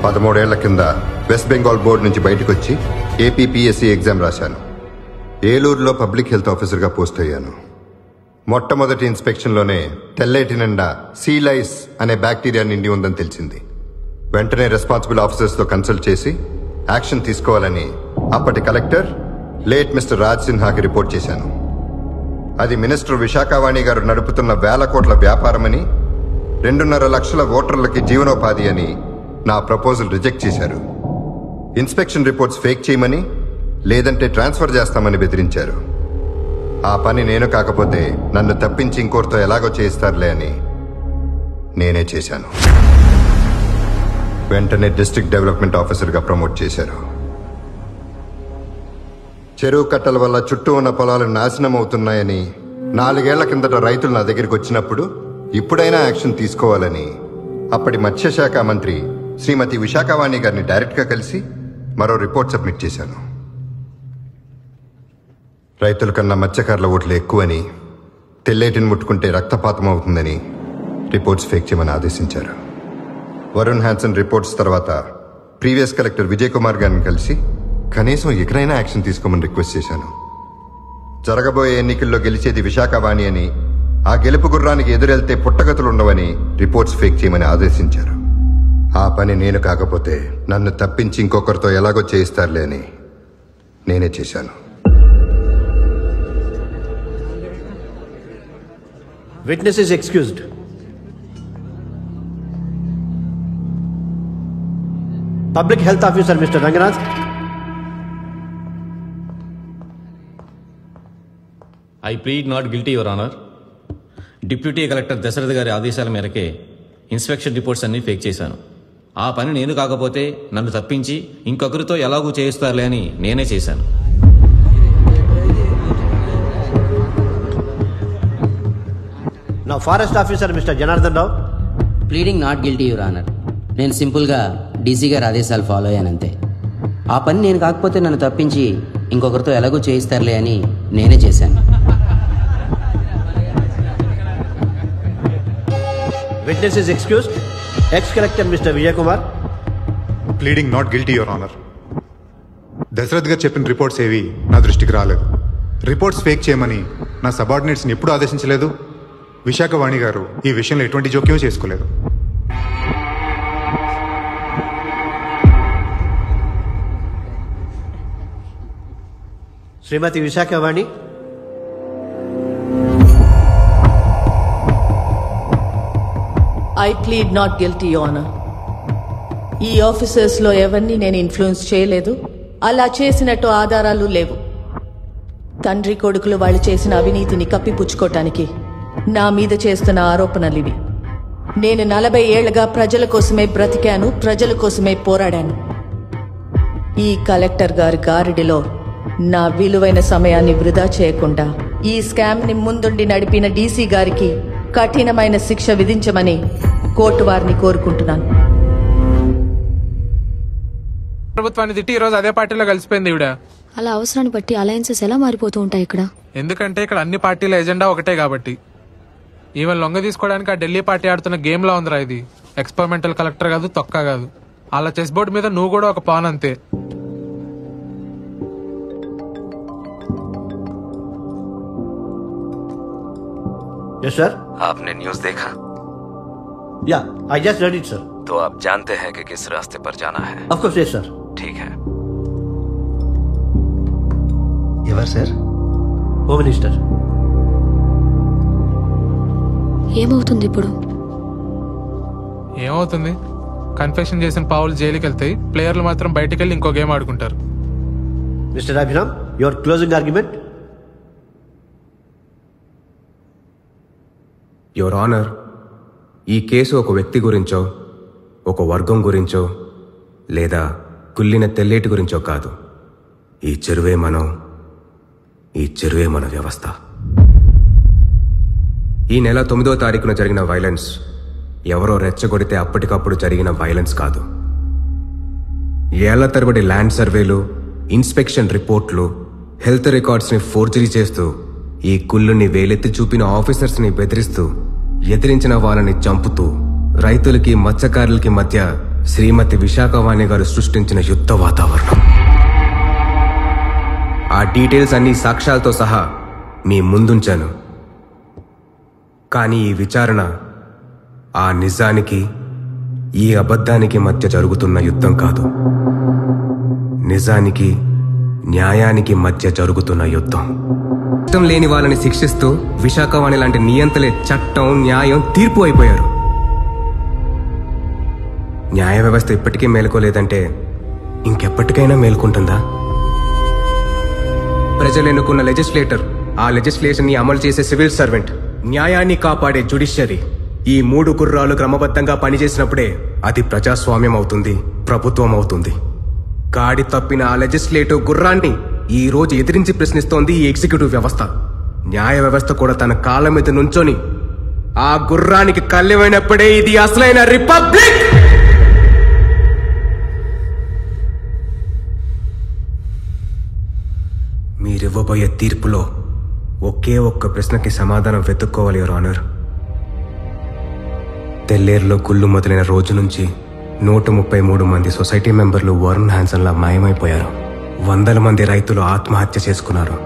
13 ఏళ్ల కింద west Bengal board నుంచి బయటకు వచ్చి ఏపీపీఎస్సీ ఎగ్జామ్ రాశాను. ఏలూరులో పబ్లిక్ హెల్త్ ఆఫీసర్గా పోస్ట్ అయ్యాను. మొట్టమొదటి ఇన్స్పెక్షన్లోనే తెల్లేటి నిండా సీలైస్ అనే బ్యాక్టీరియా నిండి ఉందని తెలిసింది. వెంటనే రెస్పాన్సిబుల్ ఆఫీసర్స్తో కన్సల్ట్ చేసి యాక్షన్ తీసుకోవాలని అప్పటి కలెక్టర్ లేట్ మిస్టర్ రాజ్ సిన్హాకి రిపోర్ట్ చేశాను. అది మినిస్టర్ విశాఖవాణి గారు నడుపుతున్న వేల కోట్ల వ్యాపారమని, 2.5 లక్షల ఓటర్లకి జీవనోపాధి అని నా ప్రపోజల్ రిజెక్ట్ చేశారు. ఇన్స్పెక్షన్ రిపోర్ట్స్ ఫేక్ చేయమని, లేదంటే ట్రాన్స్ఫర్ చేస్తామని బెదిరించారు. ఆ పని నేను కాకపోతే నన్ను తప్పించి ఇంకోరితో ఎలాగో చేయిస్తారులే అని నేనే చేశాను. వెంటనే డిస్ట్రిక్ట్ డెవలప్మెంట్ ఆఫీసర్గా ప్రమోట్ చేశారు. చెరువు కట్టల వల్ల చుట్టూ ఉన్న పొలాలు నాశనం అవుతున్నాయని 4 ఏళ్ల కిందట రైతులు నా దగ్గరికి వచ్చినప్పుడు ఇప్పుడైనా యాక్షన్ తీసుకోవాలని అప్పటి మత్స్యశాఖ మంత్రి శ్రీమతి విశాఖవాణి గారిని డైరెక్ట్గా కలిసి మరో రిపోర్ట్ సబ్మిట్ చేశాను. రైతుల కన్నా మత్స్యకారుల ఓట్లు ఎక్కువని, తెల్లేటిని ముట్టుకుంటే రక్తపాతం అవుతుందని రిపోర్ట్స్ ఫేక్ చేయమని ఆదేశించారు. వరుణ్ హ్యాన్సన్ రిపోర్ట్స్ తర్వాత ప్రీవియస్ కలెక్టర్ విజయ్ కుమార్ గారిని కలిసి కనీసం ఎక్కడైనా యాక్షన్ తీసుకోమని రిక్వెస్ట్ చేశాను. జరగబోయే ఎన్నికల్లో గెలిచేది విశాఖవాణి అని, ఆ గెలుపు గుర్రానికి ఎదురెళ్తే పుట్టగతులుండవని రిపోర్ట్స్ ఫేక్ చేయమని ఆదేశించారు. ఆ పని నేను కాకపోతే నన్ను తప్పించి ఇంకొకరితో ఎలాగో చేయిస్తారులే అని నేనే చేశాను. Witness is excused. Public Health Officer Mr. Ranganath. I plead not guilty, Your Honor. Deputy collector Dashrath గారి ఆదేశాల మేరకే ఇన్స్పెక్షన్ రిపోర్ట్స్ అన్ని ఫేక్ చేశాను. ఆ పని నేను కాకపోతే నన్ను తప్పించి ఇంకొకరితో ఎలాగూ చేయిస్తారులే అని నేనే చేశాను. Now Forest Officer Mr. Janardhan Rao. Pleading not guilty, your honour. నేను సింపుల్గా డీసీ గారి ఆదేశాలు ఫాలో అయ్యానంతే. ఆ పని నేను కాకపోతే నన్ను తప్పించి ఇంకొకరితో ఎలాగో చేయిస్తారులే అని నేనే చేశాను. Witness is excused. Ex-Collector Mr. Vijay Kumar. Pleading not guilty, your honour. Dashrath గారు చెప్పిన రిపోర్ట్స్ ఏవి నా దృష్టికి రాలేదు. రిపోర్ట్స్ ఫేక్ చేయమని నా సబార్డినేట్స్ని ఎప్పుడూ ఆదేశించలేదు. విశాఖవాణి గారు ఈ విషయంలో ఎటువంటి జోక్యం చేసుకోలేదు. శ్రీమతి విశాఖవాణి. I plead not guilty, Your Honor. ఈ ఆఫీసర్స్లో ఎవరిని నేను ఇన్ఫ్లుయెన్స్ చేయలేదు. అలా చేసినట్టు ఆధారాలు లేవు. తండ్రి కొడుకులు వాళ్ళు చేసిన అవినీతిని కప్పిపుచ్చుకోవటానికి నా మీద చేస్తున్న ఆరోపణలివి. నేను 40 ఏళ్లుగా ప్రజల కోసమే బ్రతికాను, ప్రజల కోసమే పోరాడాను. ఈ కలెక్టర్ గారి గారిడిలో నా విలువైన సమయాన్ని వృధా చేయకుండా ఈ స్కామ్ని ముందుండి నడిపిన డీసీ గారికి కఠినమైన శిక్ష విధించమని కోర్టు వారిని కోరుకుంటున్నాను. ప్రభుత్వాన్ని తిట్టి ఈరోజు అదే పార్టీలో కలిసిపోయింది ఈవిడ. అలా అవసరాన్ని బట్టి అలయన్సెస్ ఎలా మారిపోతూ ఉంటాయి ఇక్కడ. ఎందుకంటే ఇక్కడ అన్ని పార్టీల ఎజెండా ఒకటే కాబట్టి. ఈవెన్ లొంగ తీసుకోవడానికి ఆ ఢిల్లీ పార్టీ ఆడుతున్న గేమ్ లా ఉందిరా ఇది. ఎక్స్పెరిమెంటల్ కలెక్టర్ కాదు, తొక్క కాదు. అలా చెస్ బోర్డు మీద నువ్వు కూడా ఒక పాన్ అంతే. Yes sir. आपने न्यूज़ देखा? Yeah, I just read it sir. तो आप जानते हैं कि किस रास्ते पर जाना है? Of course yes sir. ठीक है. ఎవరు సార్? Home minister. ఏమవుతుంది ఇప్పుడు? ఏమవుతుంది? కన్ఫెషన్ చేసిన పావులు జైలుకి వెళ్తాయి, ప్లేయర్లు మాత్రం బయటికి వెళ్ళి ఇంకో గేమ్ ఆడుకుంటారు. Mister Abhiram, your closing argument. Your honour, ఈ కేసు ఒక వ్యక్తి గురించో, ఒక వర్గం గురించో, లేదా కుళ్ళిన తెల్లేటి గురించో కాదు. ఈ చెరువే మనం, ఈ చెరువే మన వ్యవస్థ. ఈ నెల 9వ తారీఖున జరిగిన వైలెన్స్ ఎవరో రెచ్చగొడితే అప్పటికప్పుడు జరిగిన వైలెన్స్ కాదు. ఏళ్ల తరబడి ల్యాండ్ సర్వేలు, ఇన్స్పెక్షన్ రిపోర్ట్లు, హెల్త్ రికార్డ్స్ని ఫోర్జరీ చేస్తూ, ఈ కుళ్ళుని వేలెత్తి చూపిన ఆఫీసర్స్ని బెదిరిస్తూ, ఎదిరించిన వాళ్ళని చంపుతూ, రైతులకి మత్స్యకారులకి మధ్య శ్రీమతి విశాఖవాణి గారు సృష్టించిన యుద్ధ వాతావరణం. ఆ డీటెయిల్స్ అన్ని సాక్ష్యాలతో సహా మీ ముందుంచాను. కానీ ఈ విచారణ ఆ నిజానికి ఈ అబద్ధానికి మధ్య జరుగుతున్న యుద్ధం కాదు, నిజానికి న్యాయానికి మధ్య జరుగుతున్న యుద్ధం. ఇష్టం లేని వాళ్ళని శిక్షిస్తూ విశాఖవాణి లాంటి నియంతలే చట్టం, న్యాయం, తీర్పు అయిపోయారు. న్యాయ వ్యవస్థ ఇప్పటికీ మేలుకోలేదంటే ఇంకెప్పటికైనా మేల్కొంటుందా? ప్రజలు ఎన్నుకున్న లెజిస్లేటర్, ఆ లెజిస్లేషన్ ని అమలు చేసే సివిల్ సర్వెంట్, న్యాయాన్ని కాపాడే జ్యుడిషియరీ, ఈ 3 గుర్రాలు క్రమబద్ధంగా పనిచేసినప్పుడే అది ప్రజాస్వామ్యం అవుతుంది, ప్రభుత్వం అవుతుంది. గాడి తప్పిన ఆ లెజిస్లేటివ్ గుర్రాన్ని ఈ రోజు ఎదిరించి ప్రశ్నిస్తోంది ఈ ఎగ్జిక్యూటివ్ వ్యవస్థ. న్యాయ వ్యవస్థ కూడా తన కాళ్ళ మీద నుంచొని ఆ గుర్రానికి కళ్ళెమైనప్పుడే ఇది అసలైన రిపబ్లిక్. మీరివ్వబోయే తీర్పులో ఒకే ఒక్క ప్రశ్నకి సమాధానం వెతుక్కోవాలి యువర్ ఆనర్. తెల్లేరులో గుళ్ళు మొదలైన రోజు నుంచి 133 మంది సొసైటీ మెంబర్లు వరుణ్ హ్యాన్సన్లా మాయమైపోయారు. 100 మంది రైతులు ఆత్మహత్య చేసుకున్నారు.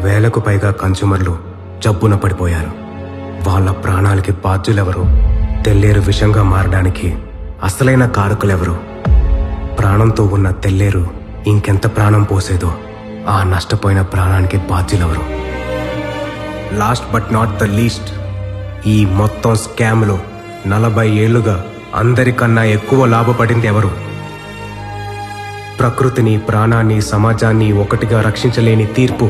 1000కు పైగా కన్స్యూమర్లు జబ్బున పడిపోయారు. వాళ్ళ ప్రాణాలకి బాధ్యులెవరు? తెల్లేరు విషంగా మారడానికి అసలైన కారకులెవరు? ప్రాణంతో ఉన్న తెల్లేరు ఇంకెంత ప్రాణం పోసేదో ఆ నష్టపోయిన ప్రాణానికి బాధ్యులెవరు? Last but not the least, ఈ మొత్తం స్కామ్లో 40 ఏళ్లుగా అందరికన్నా ఎక్కువ లాభపడింది ఎవరు? ప్రకృతిని, ప్రాణాన్ని, సమాజాన్ని ఒకటిగా రక్షించలేని తీర్పు,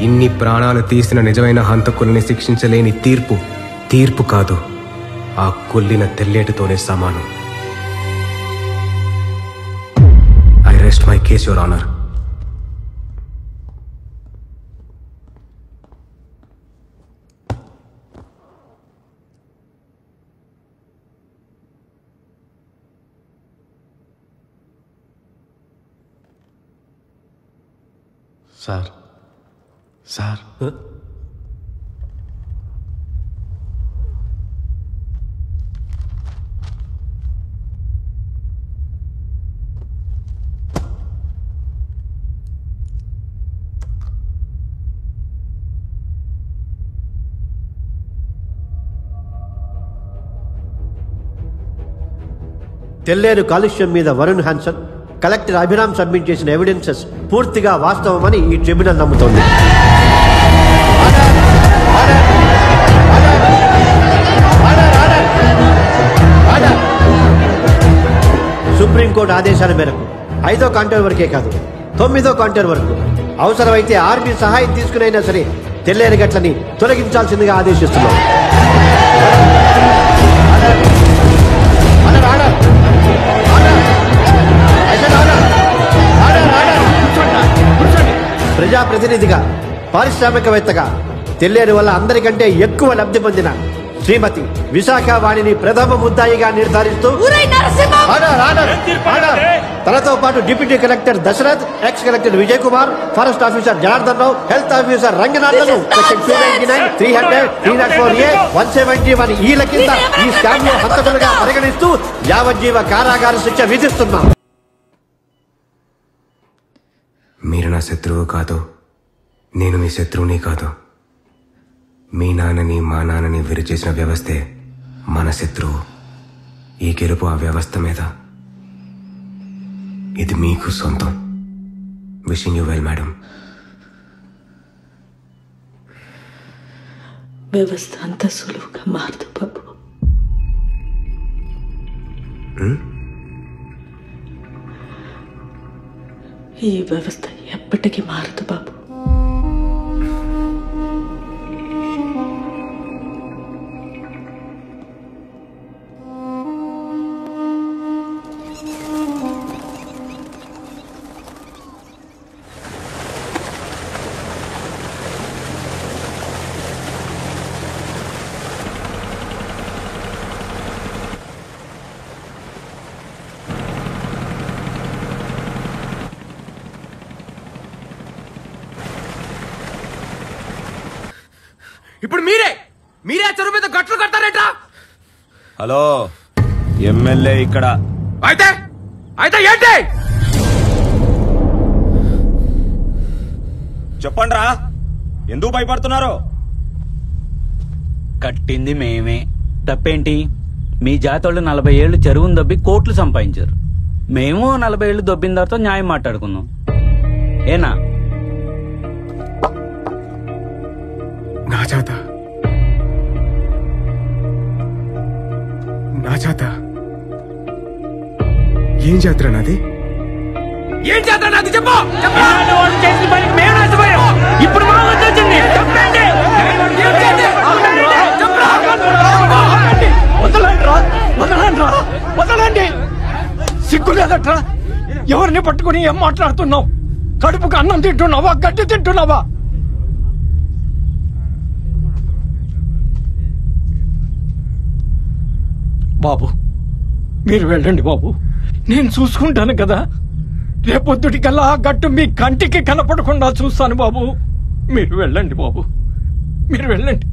ఇన్ని ప్రాణాలు తీసిన నిజమైన హంతకుల్ని శిక్షించలేని తీర్పు, తీర్పు కాదు, ఆ కుళ్ళిన తెల్లేటితోనే సమానం. I rest my case your honour. Sir sir తెల్లేరు కాలుష్యం మీద Varun Hanson, collector Abhiram submit చేసిన ఎవిడెన్సెస్ పూర్తిగా వాస్తవమని ఈ ట్రిబ్యునల్ నమ్ముతోంది. సుప్రీంకోర్టు ఆదేశాల మేరకు 5వ కాంటోర్ వరకే కాదు 9వ కాంటోర్ వరకు అవసరమైతే ఆర్మీ సహాయం తీసుకునైనా సరే తెల్లేరు గట్లని తొలగించాల్సిందిగా ఆదేశిస్తున్నారు. ప్రజాప్రతినిధిగా, పారిశ్రామికవేత్తగా తెల్లేరు వల్ల అందరికంటే ఎక్కువ లబ్ధి పొందిన శ్రీమతి విశాఖవాణిని ప్రథమ ముద్దాయిగా నిర్ధారిస్తూ తనతో పాటు deputy collector Dasharath, ex collector Vijay Kumar, forest officer Janardhan Rao, health officer రంగనాథ్లను సెక్షన్ 299, 300, 304A, 171 ఈల కింద ఈ స్కామ్ లో హంతకులుగా పరిగణిస్తూ యావజ్జీవ కారాగార శిక్ష విధిస్తున్నాం. మీరు నా శత్రువు కాదు, నేను మీ శత్రువుని కాదు. మీ నాన్నని, మా నాన్నని విరిచేసిన వ్యవస్థే మన శత్రువు. ఈ గెలుపు ఆ వ్యవస్థ మీద. ఇది మీకు సొంతం. Wishing you well madam. వ్యవస్థ అంత సులువుగా మారదు బాబు. ఈ వ్యవస్థ ఎప్పటికీ మారదు బాబు. ఇప్పుడు మీరే చెరువు మీద గట్లు కడతారేట్రా? హలో, ఎమ్మెల్యే ఇక్కడ. అయితే అయితే ఏంటి? చెప్పండి రా, ఎందుకు భయపడుతున్నారు? కట్టింది మేమే. తప్పేంటి? మీ జాతోళ్ళు 40 ఏళ్లు చెరువును దొబ్బి కోట్లు సంపాదించారు. మేము 40 ఏళ్లు దొబ్బిన తర్వాత న్యాయం మాట్లాడుకుందాం. ఏనా? నా చేత ఏం జాతర నాది? ఏం చేద్దాం నాది చెప్పు. చేసిన పనికి మేము నష్టపోయాం. ఇప్పుడు మా వద్ద వచ్చింది. చెప్పండి. వదలండి. సిగ్గు లేదట్రా? ఎవరిని పట్టుకుని ఏం మాట్లాడుతున్నావు? కడుపుకు అన్నం తింటున్నావా, గడ్డి తింటున్నావా? బాబు మీరు వెళ్ళండి బాబు, నేను చూసుకుంటాను కదా. రేపొద్దుటికల్లా ఆ గట్టు మీ కంటికి కనపడకుండా చూస్తాను బాబు. మీరు వెళ్ళండి బాబు, మీరు వెళ్ళండి.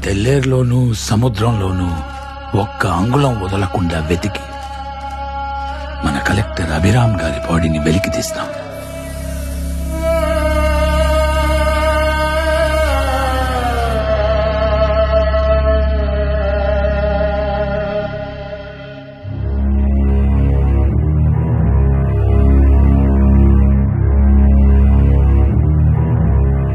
తెల్లేరులోనూ సముద్రంలోనూ ఒక్క అంగుళం వదలకుండా వెతికి మన కలెక్టర్ అభిరామ్ గారి బాడీని వెలికి తీస్తాం.